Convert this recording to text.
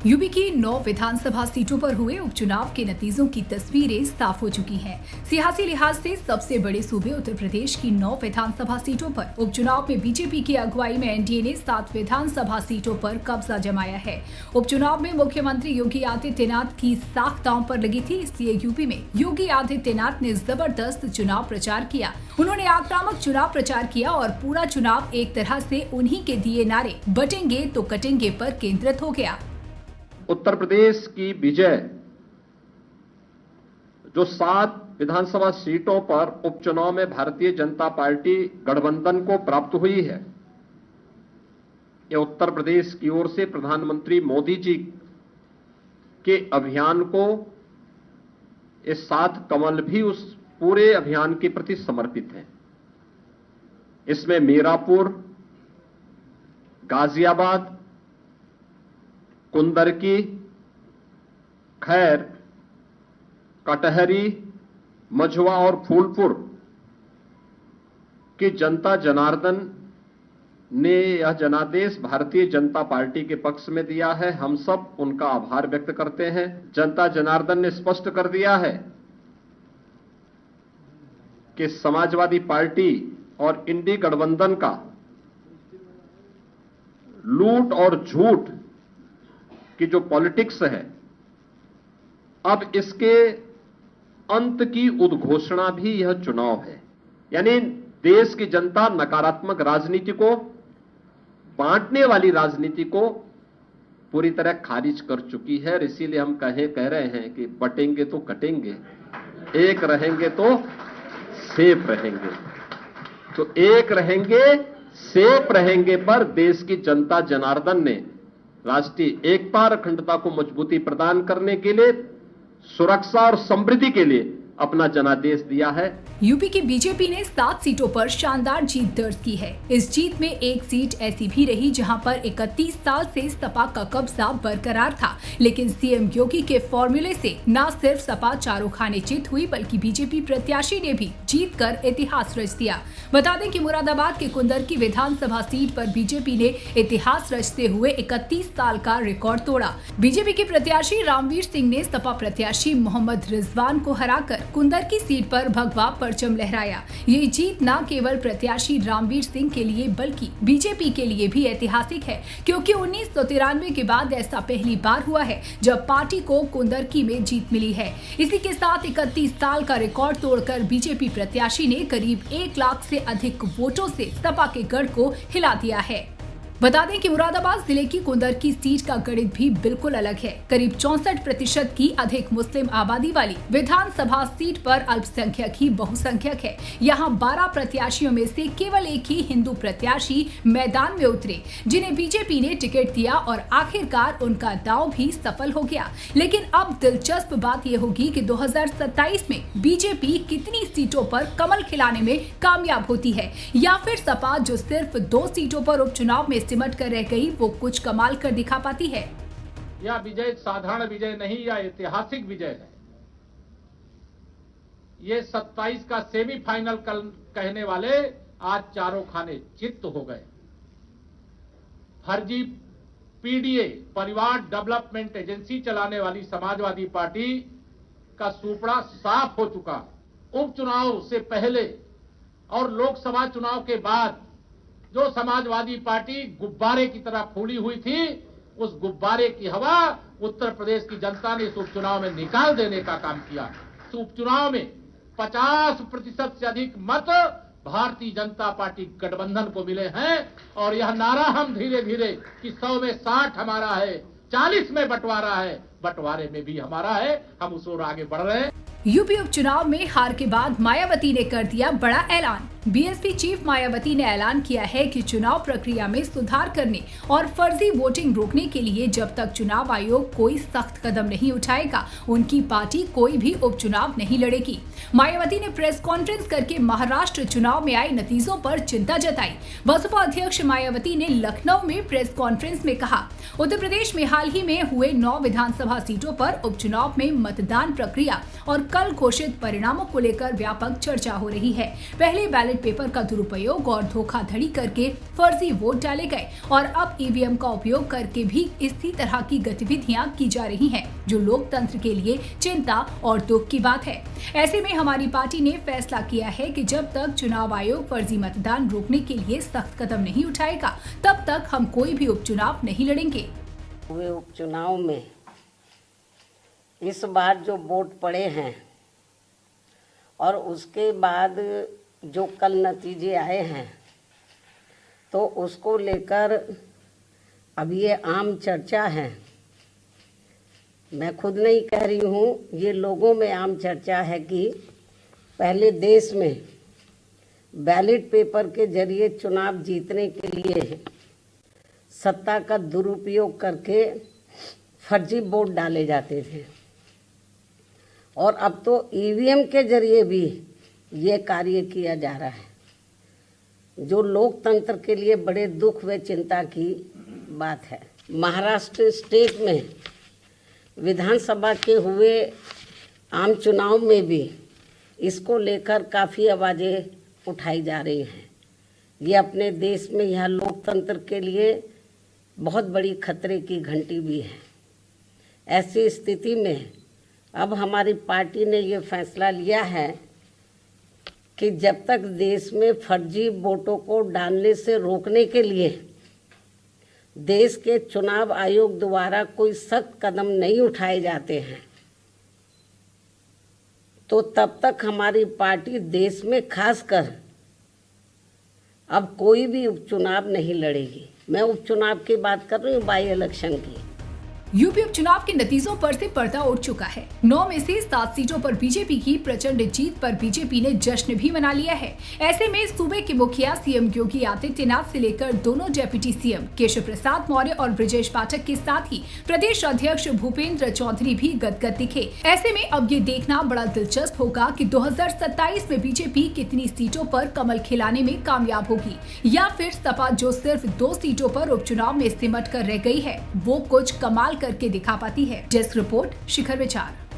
UP की 9 विधानसभा सीटों पर हुए उपचुनाव के नतीजों की तस्वीरें साफ हो चुकी हैं। सियासी लिहाज से सबसे बड़े सूबे उत्तर प्रदेश की 9 विधानसभा सीटों पर उपचुनाव में बीजेपी की अगुवाई में एनडीए ने 7 विधानसभा सीटों पर कब्जा जमाया है। उपचुनाव में मुख्यमंत्री योगी आदित्यनाथ की साख दांव पर लगी थी, इसलिए यूपी में योगी आदित्यनाथ ने जबरदस्त चुनाव प्रचार किया। उन्होंने आक्रामक चुनाव प्रचार किया और पूरा चुनाव एक तरह से उन्हीं के दिए नारे बटेंगे तो कटेंगे पर केंद्रित हो गया। उत्तर प्रदेश की विजय जो 7 विधानसभा सीटों पर उपचुनाव में भारतीय जनता पार्टी गठबंधन को प्राप्त हुई है, यह उत्तर प्रदेश की ओर से प्रधानमंत्री मोदी जी के अभियान को, ये 7 कमल भी उस पूरे अभियान के प्रति समर्पित है। इसमें मीरापुर, गाजियाबाद, कुंदरकी, खैर, कटहरी, मझवा और फूलपुर की जनता जनार्दन ने यह जनादेश भारतीय जनता पार्टी के पक्ष में दिया है। हम सब उनका आभार व्यक्त करते हैं। जनता जनार्दन ने स्पष्ट कर दिया है कि समाजवादी पार्टी और इंडी गठबंधन का लूट और झूठ कि जो पॉलिटिक्स है, अब इसके अंत की उद्घोषणा भी यह चुनाव है। यानी देश की जनता नकारात्मक राजनीति को, बांटने वाली राजनीति को पूरी तरह खारिज कर चुकी है। और इसीलिए हम कह रहे हैं कि बटेंगे तो कटेंगे, एक रहेंगे तो सेफ रहेंगे। तो एक रहेंगे, सेफ रहेंगे पर देश की जनता जनार्दन ने राष्ट्रीय एकता और अखंडता को मजबूती प्रदान करने के लिए, सुरक्षा और समृद्धि के लिए अपना जनादेश दिया है। यूपी की बीजेपी ने 7 सीटों पर शानदार जीत दर्ज की है। इस जीत में एक सीट ऐसी भी रही जहां पर 31 साल से सपा का कब्जा बरकरार था, लेकिन सीएम योगी के फॉर्मूले से न सिर्फ सपा चारों खाने चित हुई, बल्कि बीजेपी प्रत्याशी ने भी जीत कर इतिहास रच दिया। बता दें कि मुरादाबाद के कुंदरकी विधानसभा सीट पर बीजेपी ने इतिहास रचते हुए 31 साल का रिकॉर्ड तोड़ा। बीजेपी के प्रत्याशी रामवीर सिंह ने सपा प्रत्याशी मोहम्मद रिजवान को हराकर कुंदरकी सीट पर भगवा परचम लहराया। ये जीत न केवल प्रत्याशी रामवीर सिंह के लिए बल्कि बीजेपी के लिए भी ऐतिहासिक है, क्योंकि 1993 के बाद ऐसा पहली बार हुआ है जब पार्टी को कुंदरकी में जीत मिली है। इसी के साथ 31 साल का रिकॉर्ड तोड़कर बीजेपी प्रत्याशी ने करीब 1 लाख से अधिक वोटों से सपा के गढ़ को हिला दिया है। बता दें कि मुरादाबाद जिले की कुंदरकी सीट का गणित भी बिल्कुल अलग है। करीब 64% की अधिक मुस्लिम आबादी वाली विधानसभा सीट पर अल्पसंख्यक ही बहुसंख्यक है। यहाँ 12 प्रत्याशियों में से केवल एक ही हिंदू प्रत्याशी मैदान में उतरे, जिन्हें बीजेपी ने टिकट दिया और आखिरकार उनका दांव भी सफल हो गया। लेकिन अब दिलचस्प बात यह होगी कि 2027 में बीजेपी कितनी सीटों पर कमल खिलाने में कामयाब होती है, या फिर सपा जो सिर्फ 2 सीटों पर उपचुनाव में सिमट कर रह गई, वो कुछ कमाल कर दिखा पाती है। यह विजय साधारण विजय नहीं, यह ऐतिहासिक विजय है। ये 27 का सेमीफाइनल कल कहने वाले आज चारों खाने चित्त हो गए। फर्जी पीडीए परिवार डेवलपमेंट एजेंसी चलाने वाली समाजवादी पार्टी का सुपड़ा साफ हो चुका। उपचुनाव से पहले और लोकसभा चुनाव के बाद जो समाजवादी पार्टी गुब्बारे की तरह फूली हुई थी, उस गुब्बारे की हवा उत्तर प्रदेश की जनता ने इस उपचुनाव में निकाल देने का काम किया। इस उपचुनाव में 50% से अधिक मत भारतीय जनता पार्टी गठबंधन को मिले हैं और यह नारा हम धीरे धीरे कि 100 में 60 हमारा है, 40 में बंटवारा है, बंटवारे में भी हमारा है, हम उस ओर आगे बढ़ रहे हैं। यूपी उपचुनाव में हार के बाद मायावती ने कर दिया बड़ा ऐलान। बीएसपी चीफ मायावती ने ऐलान किया है कि चुनाव प्रक्रिया में सुधार करने और फर्जी वोटिंग रोकने के लिए जब तक चुनाव आयोग कोई सख्त कदम नहीं उठाएगा, उनकी पार्टी कोई भी उपचुनाव नहीं लड़ेगी। मायावती ने प्रेस कॉन्फ्रेंस करके महाराष्ट्र चुनाव में आए नतीजों पर चिंता जताई। बसपा अध्यक्ष मायावती ने लखनऊ में प्रेस कॉन्फ्रेंस में कहा, उत्तर प्रदेश में हाल ही में हुए 9 विधानसभा सीटों पर उपचुनाव में मतदान प्रक्रिया और कल घोषित परिणामों को लेकर व्यापक चर्चा हो रही है। पहले बैलेट बैलेट पेपर का दुरुपयोग और धोखाधड़ी करके फर्जी वोट डाले गए और अब ईवीएम का उपयोग करके भी इसी तरह की गतिविधियां की जा रही हैं, जो लोकतंत्र के लिए चिंता और दुख की बात है। ऐसे में हमारी पार्टी ने फैसला किया है कि जब तक चुनाव आयोग फर्जी मतदान रोकने के लिए सख्त कदम नहीं उठाएगा, तब तक हम कोई भी उपचुनाव नहीं लड़ेंगे। हुए उपचुनाव में इस बार जो वोट पड़े हैं और उसके बाद जो कल नतीजे आए हैं, तो उसको लेकर अब ये आम चर्चा है। मैं खुद नहीं कह रही हूँ, ये लोगों में आम चर्चा है कि पहले देश में बैलेट पेपर के जरिए चुनाव जीतने के लिए सत्ता का दुरुपयोग करके फर्जी वोट डाले जाते थे और अब तो ईवीएम के जरिए भी ये कार्य किया जा रहा है, जो लोकतंत्र के लिए बड़े दुख व चिंता की बात है। महाराष्ट्र स्टेट में विधानसभा के हुए आम चुनाव में भी इसको लेकर काफ़ी आवाज़ें उठाई जा रही हैं। ये अपने देश में यह लोकतंत्र के लिए बहुत बड़ी खतरे की घंटी भी है। ऐसी स्थिति में अब हमारी पार्टी ने ये फैसला लिया है कि जब तक देश में फर्जी वोटों को डालने से रोकने के लिए देश के चुनाव आयोग द्वारा कोई सख्त कदम नहीं उठाए जाते हैं, तो तब तक हमारी पार्टी देश में खासकर अब कोई भी उपचुनाव नहीं लड़ेगी। मैं उपचुनाव की बात कर रही हूँ, बाई इलेक्शन की। यूपी उपचुनाव के नतीजों पर से पर्दा उठ चुका है। 9 में से 7 सीटों पर बीजेपी की प्रचंड जीत पर बीजेपी ने जश्न भी मना लिया है। ऐसे में सूबे के मुखिया सीएम योगी आदित्यनाथ से लेकर दोनों डेप्यूटी सीएम केशव प्रसाद मौर्य और ब्रजेश पाठक के साथ ही प्रदेश अध्यक्ष भूपेंद्र चौधरी भी गदगद दिखे। ऐसे में अब ये देखना बड़ा दिलचस्प होगा कि 2027 में बीजेपी कितनी सीटों पर कमल खिलाने में कामयाब होगी, या फिर सपा जो सिर्फ 2 सीटों पर उपचुनाव में सिमट कर रह गई है, वो कुछ कमाल करके दिखा पाती है। डेस्क रिपोर्ट, शिखर विचार।